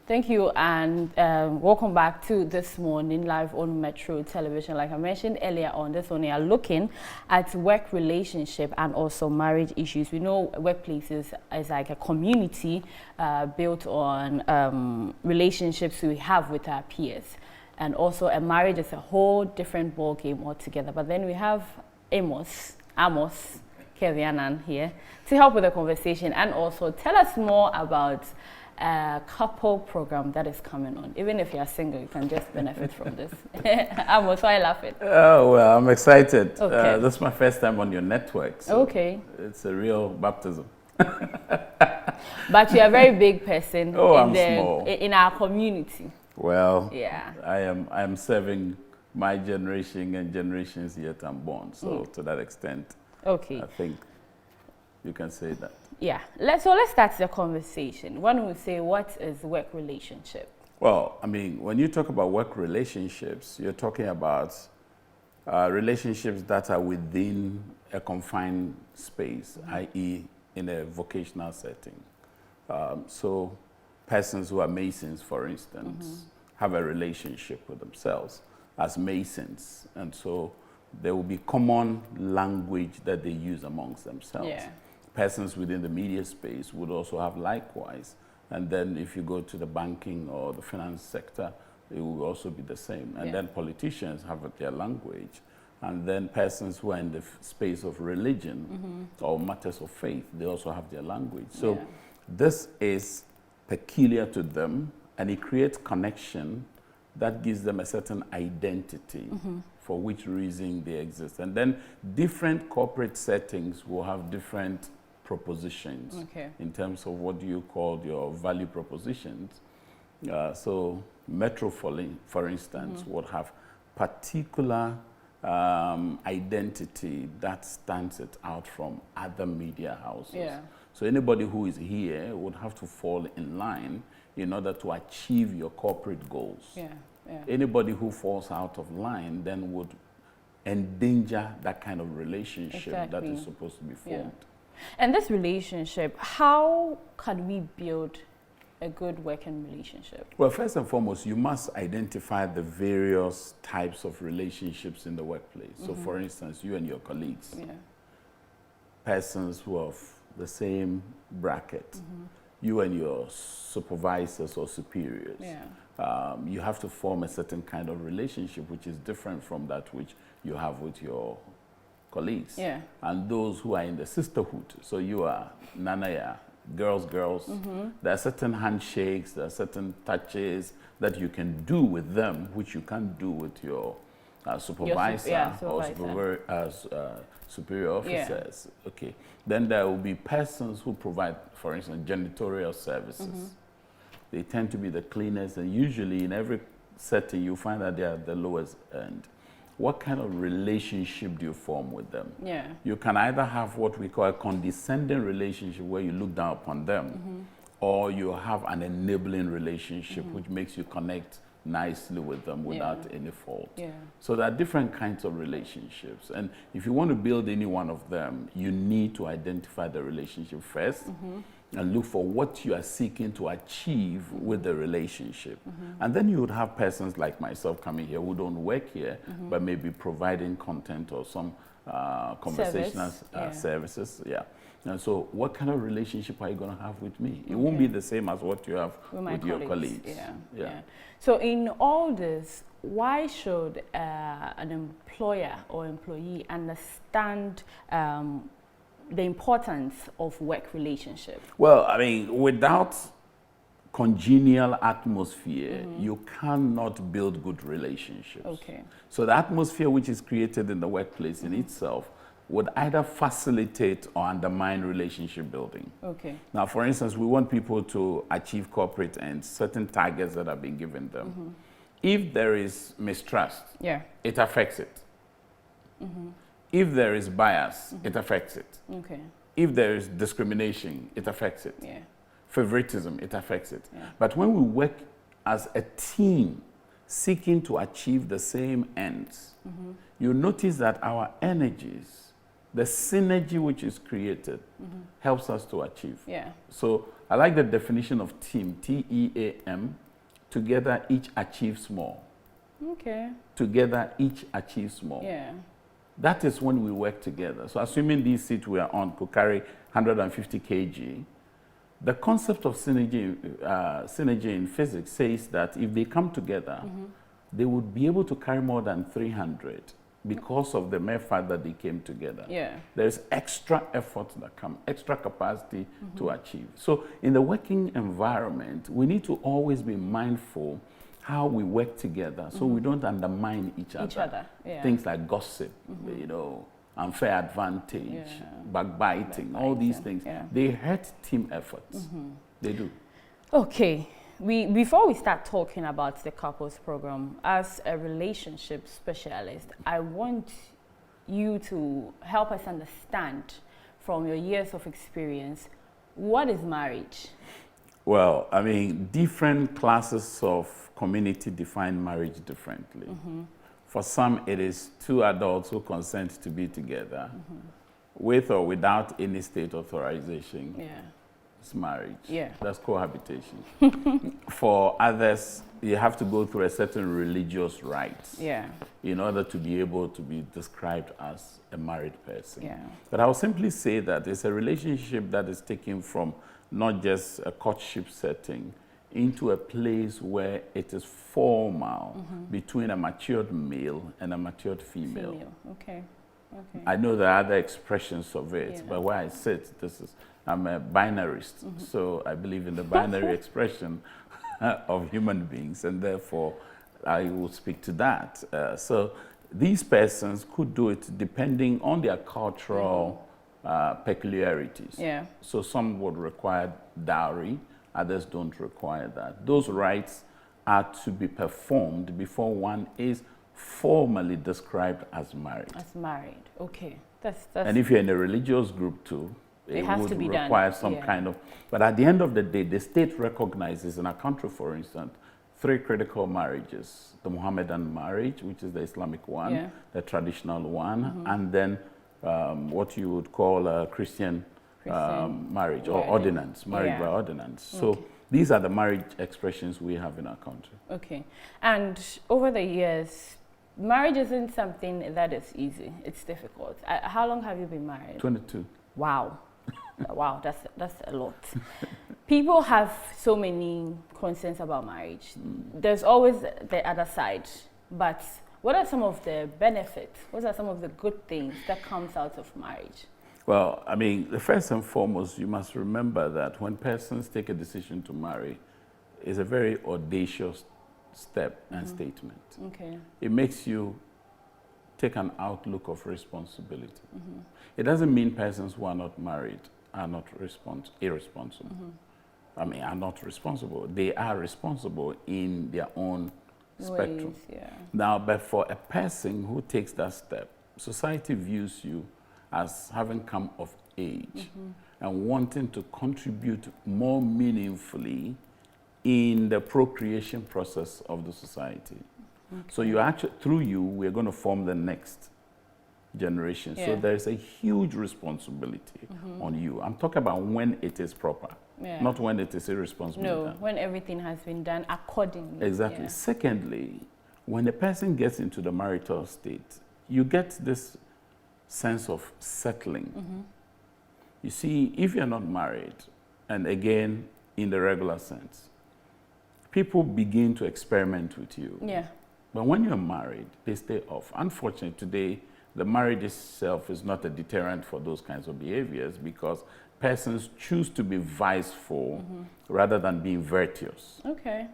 Thank you, and welcome back to This Morning live on Metro Television. Like I mentioned earlier on, this one we are looking at work relationship and also marriage issues. We know workplaces is like a community built on relationships we have with our peers, and also a marriage is a whole different ball game altogether. But then we have Amos, Kevin-Annan here to help with the conversation and also tell us more about a couple program that is coming on. Even if you're single, you can just benefit from this. Amos, why are you laughing? Oh, well, I'm excited. Okay. This is my first time on your network. So okay. It's a real baptism. But you're a very big person small. In our community. Well, yeah. I am serving my generation and generations yet unborn. So to that extent, okay, I think you can say that. Yeah. Let's start the conversation. One would say, what is work relationship? Well, I mean, when you talk about work relationships, you're talking about relationships that are within a confined space, i.e. in a vocational setting. So persons who are masons, for instance, have a relationship with themselves as masons. And so there will be common language that they use amongst themselves. Yeah. Persons within the media space would also have likewise. And then if you go to the banking or the finance sector, it will also be the same. And then politicians have their language. And then persons who are in the space of religion or matters of faith, they also have their language. So this is peculiar to them, and it creates connection that gives them a certain identity for which reason they exist. And then different corporate settings will have different propositions in terms of what you call your value propositions. So Metro, for instance, would have particular identity that stands it out from other media houses. Yeah. So anybody who is here would have to fall in line in order to achieve your corporate goals. Yeah. Yeah. Anybody who falls out of line then would endanger that kind of relationship that is supposed to be formed. Yeah. And this relationship, how can we build a good working relationship? Well, first and foremost, you must identify the various types of relationships in the workplace. So for instance, you and your colleagues, persons who are of the same bracket, you and your supervisors or superiors. Yeah. You have to form a certain kind of relationship which is different from that which you have with your colleagues. Yeah. And those who are in the sisterhood, so you are Nanaya, girls. There are certain handshakes, there are certain touches that you can do with them which you can't do with your supervisor or superior officers. Yeah. Okay. Then there will be persons who provide, for instance, janitorial services. They tend to be the cleaners, and usually in every setting you find that they are the lowest end. What kind of relationship do you form with them? Yeah. You can either have what we call a condescending relationship where you look down upon them, or you have an enabling relationship which makes you connect nicely with them without any fault. Yeah. So there are different kinds of relationships, and if you want to build any one of them, you need to identify the relationship first and look for what you are seeking to achieve with the relationship. And then you would have persons like myself coming here who don't work here, but maybe providing content or some conversational services. Yeah. And so what kind of relationship are you going to have with me? It won't be the same as what you have with your colleagues. Yeah. So in all this, why should an employer or employee understand the importance of work relationship? Well, I mean, without congenial atmosphere, you cannot build good relationships. Okay. So the atmosphere which is created in the workplace in itself would either facilitate or undermine relationship building. Okay. Now, for instance, we want people to achieve corporate ends, certain targets that have been given them. If there is mistrust, it affects it. If there is bias, it affects it. Okay. If there is discrimination, it affects it. Yeah. Favoritism, it affects it. Yeah. But when we work as a team seeking to achieve the same ends, you notice that our energies the synergy which is created helps us to achieve. Yeah. So I like the definition of team, T-E-A-M, together each achieves more. Okay. Together each achieves more. Yeah. That is when we work together. So assuming these seats we are on could carry 150 kg, the concept of synergy in physics says that if they come together, they would be able to carry more than 300 because of the mere fact that they came together. Yeah. There's extra effort that comes, extra capacity to achieve. So in the working environment, we need to always be mindful how we work together so we don't undermine each other. Yeah. Things like gossip, you know, unfair advantage, backbiting, all these things. Yeah. They hurt team efforts. They do. Okay. Before we start talking about the couples program, as a relationship specialist, I want you to help us understand from your years of experience, what is marriage? Well, I mean, different classes of community define marriage differently. For some, it is two adults who consent to be together with or without any state authorization. Yeah. It's marriage. Yeah. That's cohabitation. For others, you have to go through a certain religious rites in order to be able to be described as a married person. Yeah. But I will simply say that it's a relationship that is taken from not just a courtship setting into a place where it is formal between a matured male and a matured female. Okay. Okay. I know there are other expressions of it, but where I sit, I'm a binarist, so I believe in the binary expression of human beings, and therefore I will speak to that. So these persons could do it depending on their cultural peculiarities. Yeah. So some would require dowry, others don't require that. Those rites are to be performed before one is formally described as married. As married, okay. That's and if you're in a religious group too, it would require some kind of, but at the end of the day, the state recognizes in our country, for instance, 3 critical marriages: the Mohammedan marriage, which is the Islamic one, the traditional one, and then what you would call a Christian marriage or ordinance, married by ordinance. So these are the marriage expressions we have in our country. Okay. And over the years, marriage isn't something that is easy. It's difficult. How long have you been married? 22. Wow. Wow, that's a lot. People have so many concerns about marriage. There's always the other side. But what are some of the benefits? What are some of the good things that comes out of marriage? Well, I mean, the first and foremost, you must remember that when persons take a decision to marry, it's a very audacious step and statement. Okay. It makes you take an outlook of responsibility. It doesn't mean persons who are not married are not irresponsible. I mean, are not responsible. They are responsible in their own spectrum. Now, but for a person who takes that step, society views you as having come of age and wanting to contribute more meaningfully in the procreation process of the society. So you actually, through you, we're going to form the next generation. So there's a huge responsibility on you. I'm talking about when it is proper, not when it is irresponsible. No, when everything has been done accordingly. Exactly. Secondly, when a person gets into the marital state, you get this sense of settling. You see, if you're not married, and again, in the regular sense, people begin to experiment with you. But when you're married, they stay off. Unfortunately, today, the marriage itself is not a deterrent for those kinds of behaviors because persons choose to be viceful rather than being virtuous. Okay.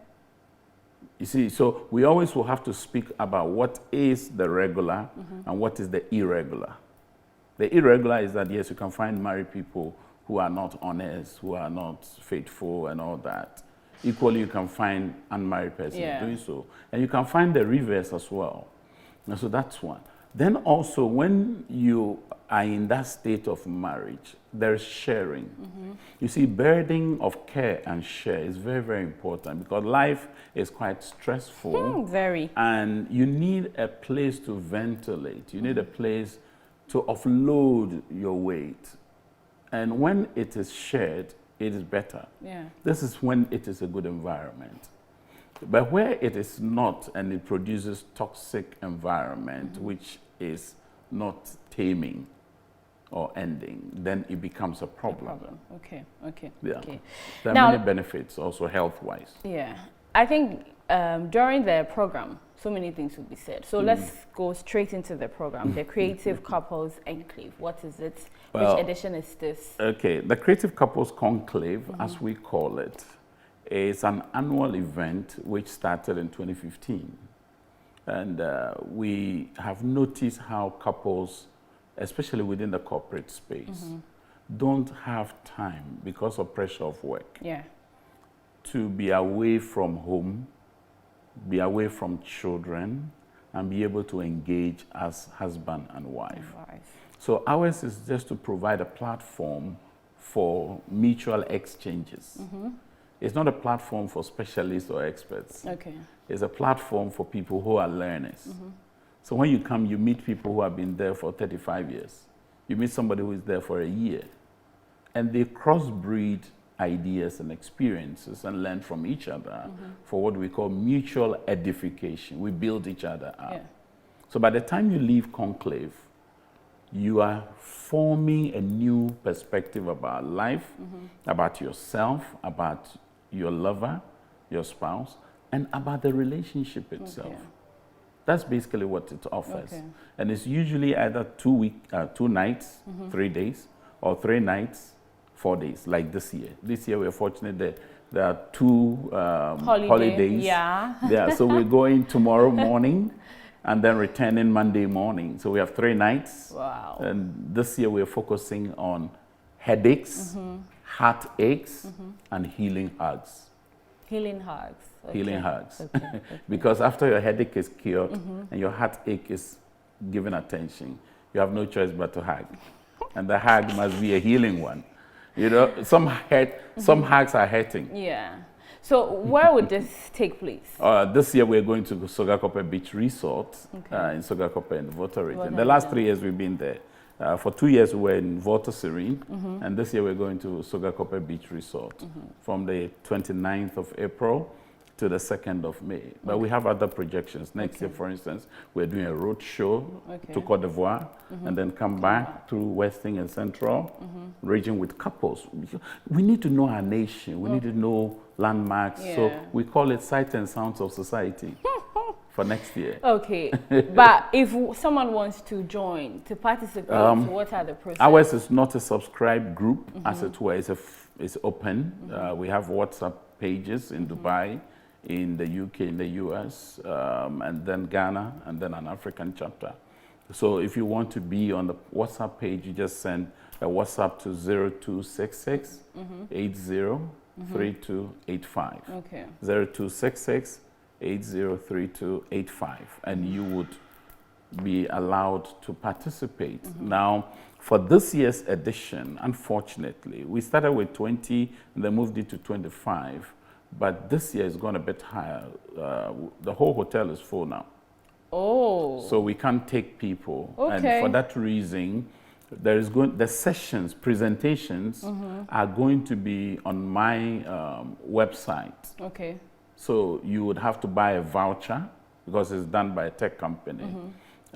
You see, so we always will have to speak about what is the regular and what is the irregular. The irregular is that, yes, you can find married people who are not honest, who are not faithful and all that. Equally, you can find unmarried persons doing so. And you can find the reverse as well. And so that's one. Then also, when you are in that state of marriage, there's sharing. You see, burden of care and share is very, very important because life is quite stressful. Very. And you need a place to ventilate. You need a place to offload your weight. And when it is shared, it is better. Yeah. This is when it is a good environment. But where it is not and it produces toxic environment, which is not taming or ending, then it becomes a problem. Okay. Yeah. Okay. There are now, many benefits also health-wise. Yeah. I think during the program, so many things will be said. So let's go straight into the program, the Creative Couples Enclave. What is it? Well, which edition is this? Okay, the Creative Couples Conclave, as we call it, is an annual event which started in 2015. And we have noticed how couples, especially within the corporate space, don't have time because of pressure of work to be away from home, be away from children, and be able to engage as husband and wife. So ours is just to provide a platform for mutual exchanges. It's not a platform for specialists or experts. Okay. It's a platform for people who are learners. So when you come, you meet people who have been there for 35 years. You meet somebody who is there for a year. And they crossbreed ideas and experiences and learn from each other for what we call mutual edification. We build each other up. So by the time you leave Conclave, you are forming a new perspective about life, about yourself, about your lover, your spouse, and about the relationship itself. That's basically what it offers. And it's usually either 2 nights, 3 days, or 3 nights, 4 days, like this year. This year we're fortunate that there are 2 holidays. So we're going tomorrow morning and then returning Monday morning. So we have 3 nights. Wow. And this year we're focusing on headaches, heartaches, and healing hugs. Healing hugs. Healing hugs. Because after your headache is cured and your heartache is given attention, you have no choice but to hug. And the hug must be a healing one. You know, some hugs are hurting. Yeah. So where would this take place? This year we're going to Sogakope Beach Resort in Sogakope in Volta region. The last 3 years we've been there. For 2 years we were in Volta Serene, and this year we're going to Sogakope Beach Resort from the 29th of April to the 2nd of May. But we have other projections. Next year, for instance, we're doing a road show to Côte d'Ivoire and then come back through Western and Central region with couples. We need to know our nation. We need to know landmarks. So we call it Sight and Sounds of Society for next year. Okay. But if someone wants to join, to participate, what are the processes? Ours is not a subscribed group, as it were. It's open. We have WhatsApp pages in Dubai, in the UK, in the US, and then Ghana, and then an African chapter. So if you want to be on the WhatsApp page, you just send a WhatsApp to 0266 803285. 0266 803285, and you would be allowed to participate. Now, for this year's edition, unfortunately, we started with 20 and then moved it to 25. But this year is going a bit higher. The whole hotel is full now. So we can't take people. And for that reason, the sessions, presentations are going to be on my website. So you would have to buy a voucher because it's done by a tech company.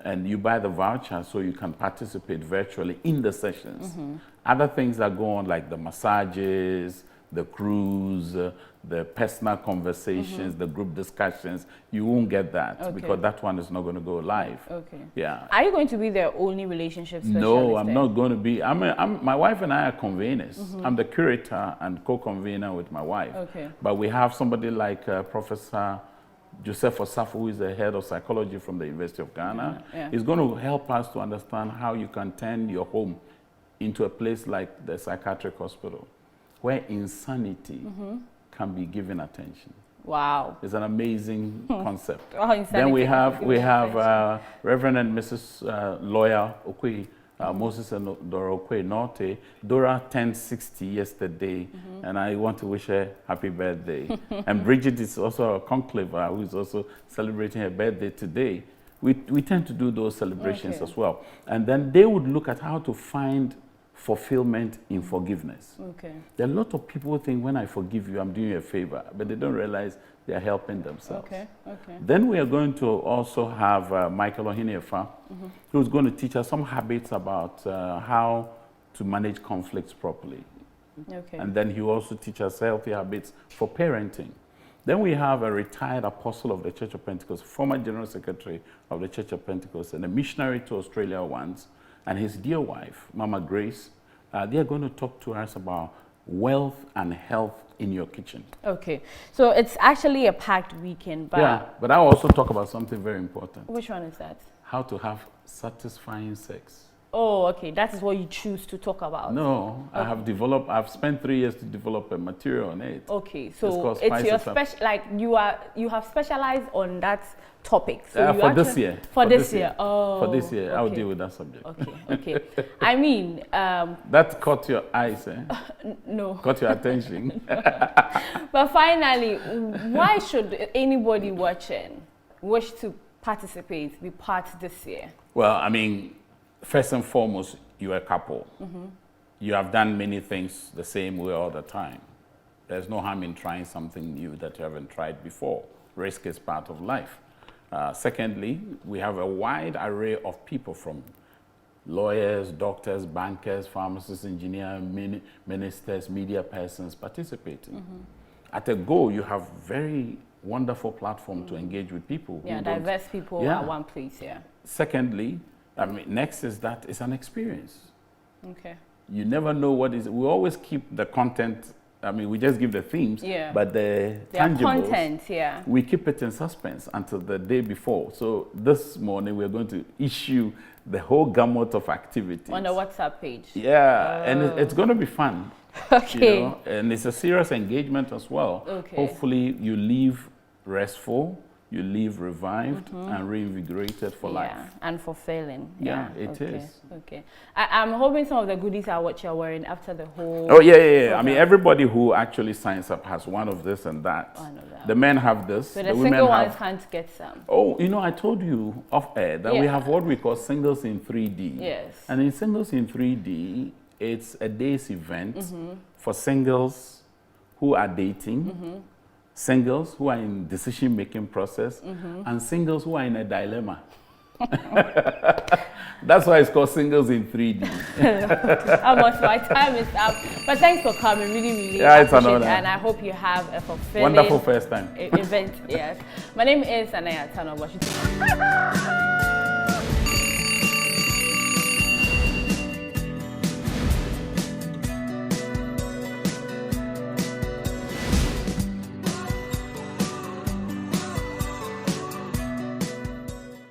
And you buy the voucher so you can participate virtually in the sessions. Other things that go on, like the massages, the cruise, the personal conversations, the group discussions, you won't get that because that one is not going to go live. Are you going to be their only relationship specialist? No, I'm not going to be. My wife and I are conveners. I'm the curator and co-convener with my wife. But we have somebody like Professor Joseph Osafo, who is the head of psychology from the University of Ghana. He's going to help us to understand how you can turn your home into a place like the psychiatric hospital, where insanity can be given attention. Wow. It's an amazing concept. Then we have Reverend and Mrs. Lawyer Okwe, Moses and Dora Okwe Norte. Dora turned 60 yesterday, and I want to wish her happy birthday. And Bridget is also a conclave who is also celebrating her birthday today. We tend to do those celebrations as well. And then they would look at how to find fulfillment in forgiveness. There are a lot of people who think when I forgive you, I'm doing you a favor, but they don't realize they are helping themselves. Then we are going to also have Michael Ohiniefa, who's going to teach us some habits about how to manage conflicts properly. And then he will also teach us healthy habits for parenting. Then we have a retired apostle of the Church of Pentecost, former general secretary of the Church of Pentecost, and a missionary to Australia once, and his dear wife, Mama Grace. They are going to talk to us about wealth and health in your kitchen. So it's actually a packed weekend. But yeah, but I'll also talk about something very important. Which one is that? How to have satisfying sex. Oh, okay. That is what you choose to talk about. No, I've spent 3 years to develop a material on it. Okay, so it's your special, like you have specialized on that topic. So for this year. For this year. Oh. For this year, I'll deal with that subject. Okay. I mean, that caught your eyes, eh? No. Caught your attention. But finally, why should anybody watching wish to participate, be part this year? Well, I mean, first and foremost, you're a couple. You have done many things the same way all the time. There's no harm in trying something new that you haven't tried before. Risk is part of life. Secondly, we have a wide array of people, from lawyers, doctors, bankers, pharmacists, engineers, ministers, media persons participating. At a go, you have very wonderful platform to engage with people. Yeah, diverse people at one place, Secondly, I mean, next is that it's an experience. You never know what is. We always keep the content. I mean, we just give the themes, but the tangibles, content, we keep it in suspense until the day before. So this morning we're going to issue the whole gamut of activities on the WhatsApp page. And it's going to be fun. You know? And it's a serious engagement as well. Hopefully you leave restful, you leave revived and reinvigorated for life. And fulfilling. It is. I'm hoping some of the goodies are what you're wearing after the whole... I mean, everybody who actually signs up has one of this and that. I know that. The men have this. So the single ones can't get some. Oh, you know, I told you off air that we have what we call singles in 3D. Yes. And in singles in 3D, it's a day's event for singles who are dating, singles who are in decision-making process, and singles who are in a dilemma. That's why it's called singles in 3D. Amos, my time is up. But thanks for coming. Really it's an honor. And I hope you have a fulfilling wonderful first time event. Yes. My name is Anaya Tanoba.